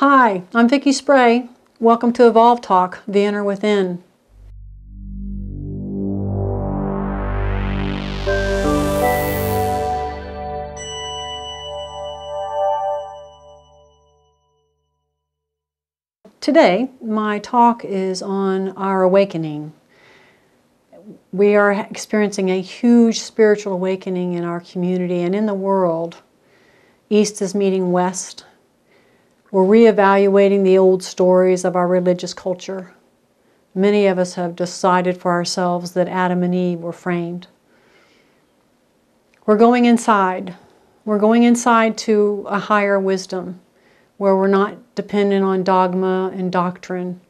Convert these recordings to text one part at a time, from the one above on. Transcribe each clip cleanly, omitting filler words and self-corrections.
Hi, I'm Vicki Spray. Welcome to Evolve Talk, The Inner Within. Today, my talk is on our awakening. We are experiencing a huge spiritual awakening in our community and in the world. East is meeting West. We're reevaluating the old stories of our religious culture. Many of us have decided for ourselves that Adam and Eve were framed. We're going inside. We're going inside to a higher wisdom where we're not dependent on dogma and doctrine.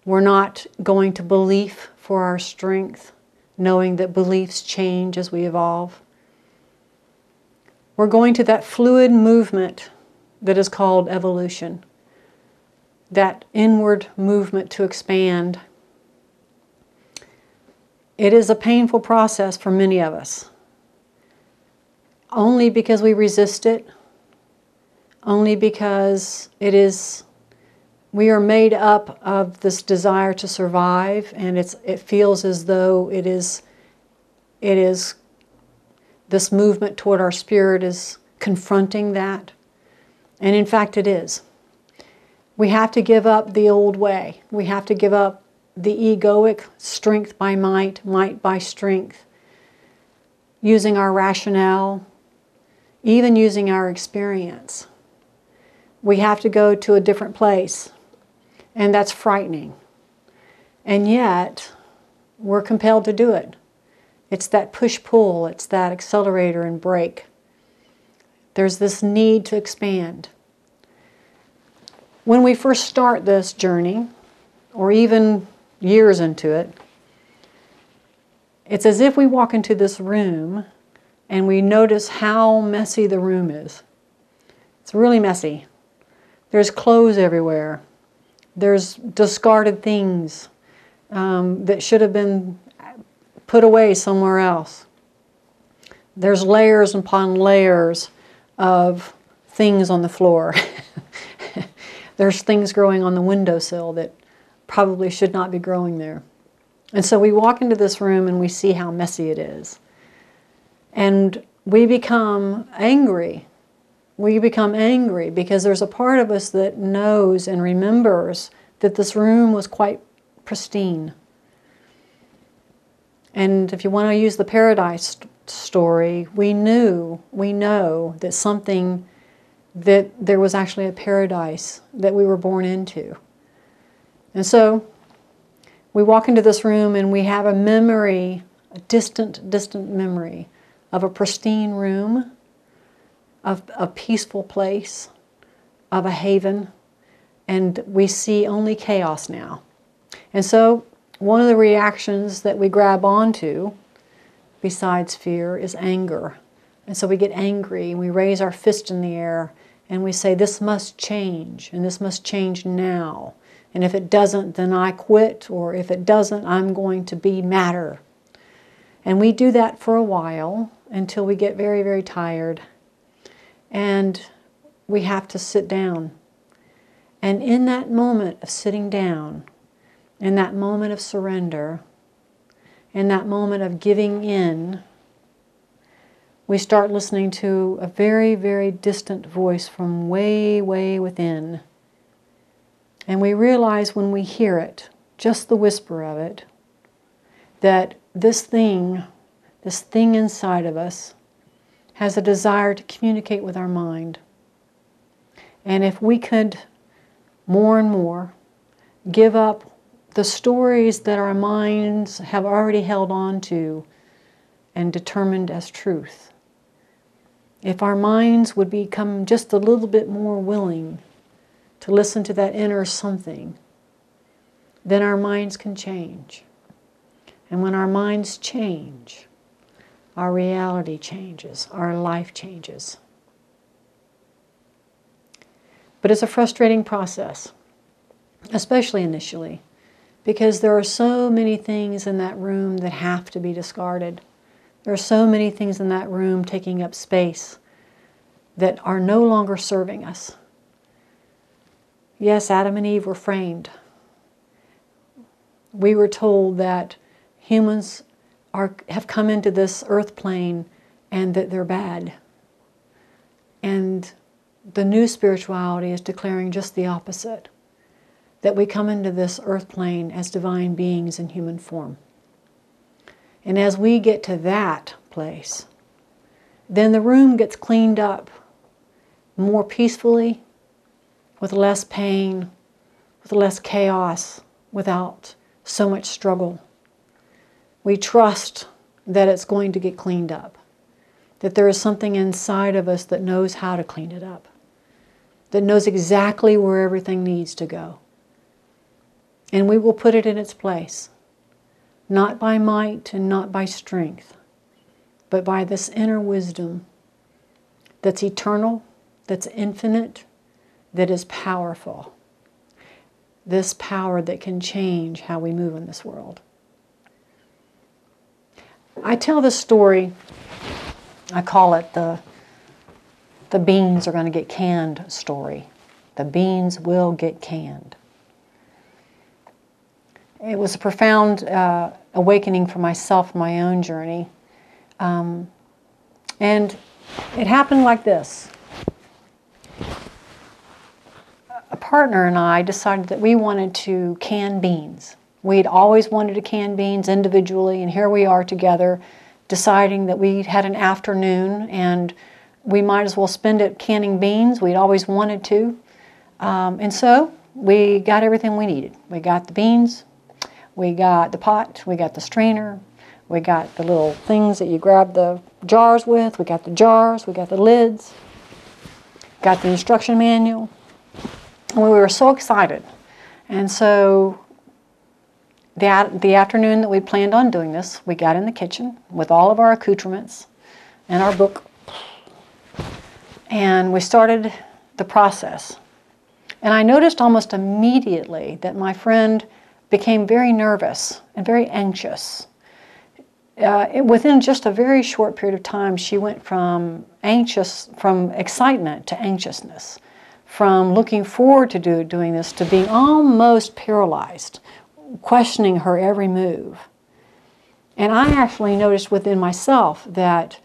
We're not going to belief for our strength, knowing that beliefs change as we evolve. We're going to that fluid movement that is called evolution, that inward movement to expand. It is a painful process for many of us, only because we resist it, only because we are made up of this desire to survive, and it feels as though it is this movement toward our spirit is confronting that. And in fact it is. We have to give up the old way. We have to give up the egoic strength by might, might by strength, using our rationale, even using our experience. We have to go to a different place, and that's frightening. And yet, we're compelled to do it. It's that push-pull, it's that accelerator and brake. There's this need to expand. When we first start this journey, or even years into it, it's as if we walk into this room and we notice how messy the room is. It's really messy. There's clothes everywhere. There's discarded things that should have been put away somewhere else. There's layers upon layers of things on the floor. There's things growing on the windowsill that probably should not be growing there. And so we walk into this room and we see how messy it is. And we become angry. We become angry because there's a part of us that knows and remembers that this room was quite pristine. And if you want to use the paradise story, we know that there was actually a paradise that we were born into. And so we walk into this room and we have a memory, a distant memory of a pristine room, of a peaceful place, of a haven, and we see only chaos now. And so one of the reactions that we grab onto, besides fear, is anger. And so we get angry and we raise our fist in the air and we say, this must change, and this must change now. And if it doesn't, then I quit, or if it doesn't, I'm going to be madder. And we do that for a while until we get very, very tired. And we have to sit down. And in that moment of sitting down, in that moment of surrender, in that moment of giving in, we start listening to a very, very distant voice from way, way within. And we realize when we hear it, just the whisper of it, that this thing inside of us has a desire to communicate with our mind. And if we could more and more give up the stories that our minds have already held on to and determined as truth, if our minds would become just a little bit more willing to listen to that inner something, then our minds can change. And when our minds change, our reality changes, our life changes. But it's a frustrating process, especially initially, because there are so many things in that room that have to be discarded. There are so many things in that room taking up space that are no longer serving us. Yes, Adam and Eve were framed. We were told that humans have come into this earth plane and that they're bad. And the new spirituality is declaring just the opposite, that we come into this earth plane as divine beings in human form. And as we get to that place, then the room gets cleaned up more peacefully, with less pain, with less chaos, without so much struggle. We trust that it's going to get cleaned up, that there is something inside of us that knows how to clean it up, that knows exactly where everything needs to go. And we will put it in its place, not by might and not by strength, but by this inner wisdom that's eternal, that's infinite, that is powerful. This power that can change how we move in this world. I tell this story, I call it the beans are going to get canned story. The beans will get canned. It was a profound awakening for myself in my own journey. And it happened like this. A partner and I decided that we wanted to can beans. We'd always wanted to can beans individually, and here we are together deciding that we had an afternoon and we might as well spend it canning beans. We'd always wanted to. And so we got everything we needed. We got the beans, we got the pot, we got the strainer, we got the little things that you grab the jars with, we got the jars, we got the lids, got the instruction manual. And we were so excited. And so the afternoon that we planned on doing this, we got in the kitchen with all of our accoutrements and our book. And we started the process. And I noticed almost immediately that my friend became very nervous and very anxious. Within just a very short period of time, she went from excitement to anxiousness, from looking forward to doing this to being almost paralyzed, questioning her every move. And I actually noticed within myself that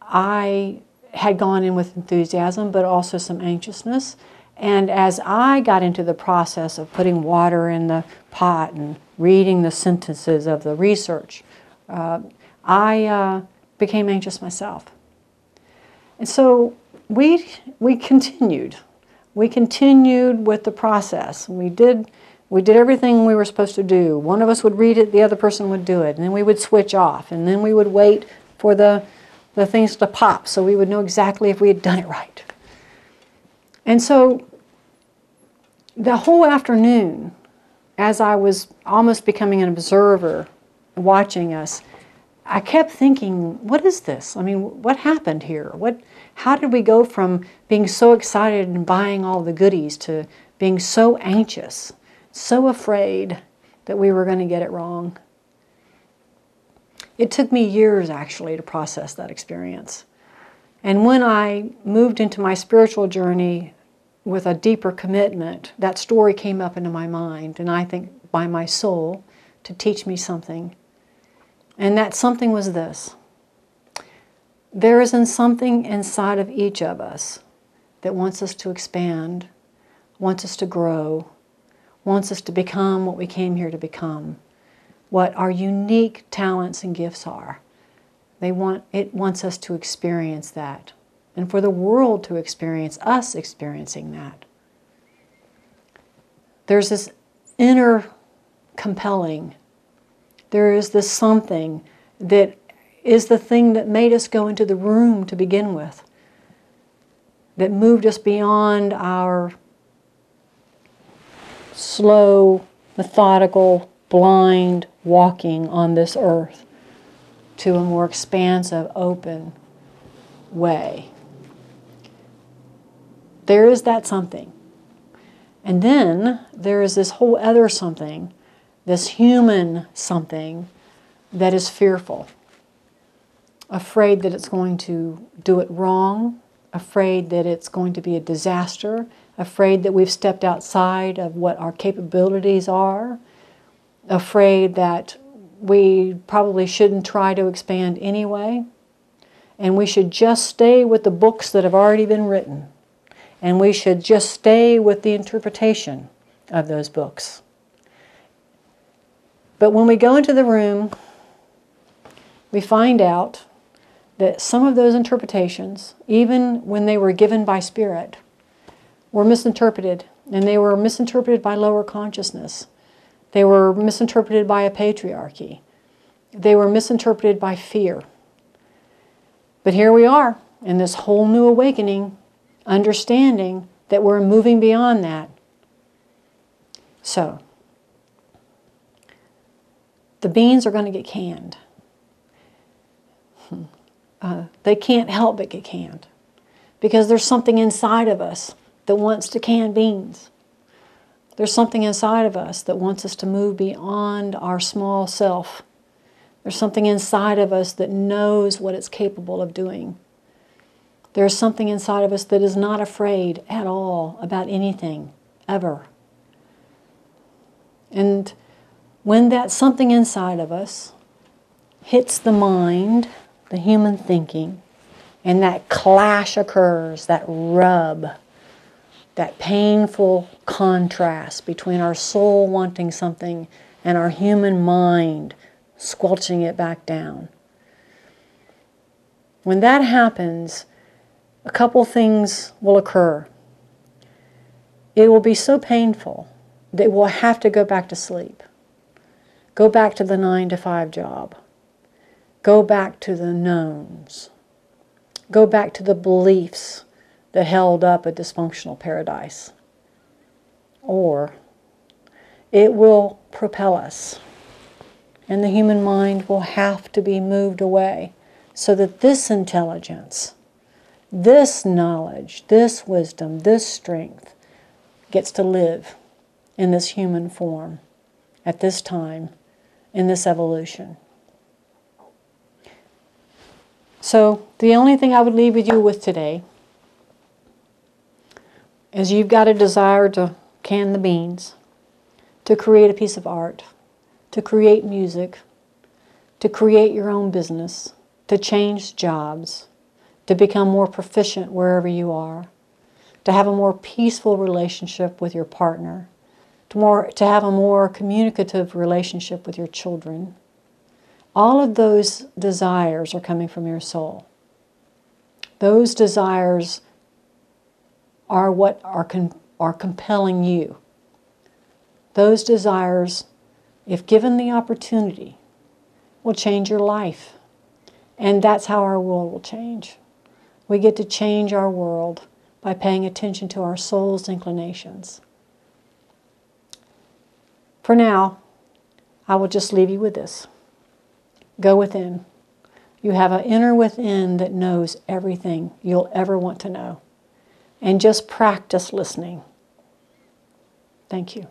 I had gone in with enthusiasm, but also some anxiousness. And as I got into the process of putting water in the pot and reading the sentences of the research, I became anxious myself. And so we continued. We continued with the process. We did everything we were supposed to do. One of us would read it, the other person would do it, and then we would switch off, and then we would wait for the things to pop so we would know exactly if we had done it right. And so the whole afternoon, as I was almost becoming an observer, watching us, I kept thinking, what is this? I mean, what happened here? How did we go from being so excited and buying all the goodies to being so anxious, so afraid that we were going to get it wrong? It took me years, actually, to process that experience. And when I moved into my spiritual journey with a deeper commitment, that story came up into my mind, and I think by my soul, to teach me something. And that something was this. There is something inside of each of us that wants us to expand, wants us to grow, wants us to become what we came here to become, what our unique talents and gifts are. It wants us to experience that, and for the world to experience us experiencing that. There's this inner compelling. There is this something that is the thing that made us go into the room to begin with, that moved us beyond our slow, methodical, blind walking on this earth to a more expansive, open way. There is that something. And then there is this whole other something, this human something that is fearful, afraid that it's going to do it wrong, afraid that it's going to be a disaster, afraid that we've stepped outside of what our capabilities are, afraid that we probably shouldn't try to expand anyway, and we should just stay with the books that have already been written, and we should just stay with the interpretation of those books. But when we go into the room, we find out that some of those interpretations, even when they were given by Spirit, were misinterpreted, and they were misinterpreted by lower consciousness. They were misinterpreted by a patriarchy. They were misinterpreted by fear. But here we are in this whole new awakening, understanding that we're moving beyond that. So, the beans are going to get canned. They can't help but get canned because there's something inside of us that wants to can beans. There's something inside of us that wants us to move beyond our small self. There's something inside of us that knows what it's capable of doing. There's something inside of us that is not afraid at all about anything, ever. And when that something inside of us hits the mind, the human thinking, and that clash occurs, that rub, that painful contrast between our soul wanting something and our human mind squelching it back down. When that happens, a couple things will occur. It will be so painful that we'll have to go back to sleep. Go back to the 9-to-5 job. Go back to the knowns. Go back to the beliefs that held up a dysfunctional paradise. Or it will propel us, and the human mind will have to be moved away so that this intelligence, this knowledge, this wisdom, this strength gets to live in this human form at this time in this evolution. So the only thing I would leave you with today is you've got a desire to can the beans, to create a piece of art, to create music, to create your own business, to change jobs, to become more proficient wherever you are, to have a more peaceful relationship with your partner, to have a more communicative relationship with your children. All of those desires are coming from your soul. Those desires are what are compelling you. Those desires, if given the opportunity, will change your life. And that's how our world will change. We get to change our world by paying attention to our soul's inclinations. For now, I will just leave you with this. Go within. You have an inner within that knows everything you'll ever want to know. And just practice listening. Thank you.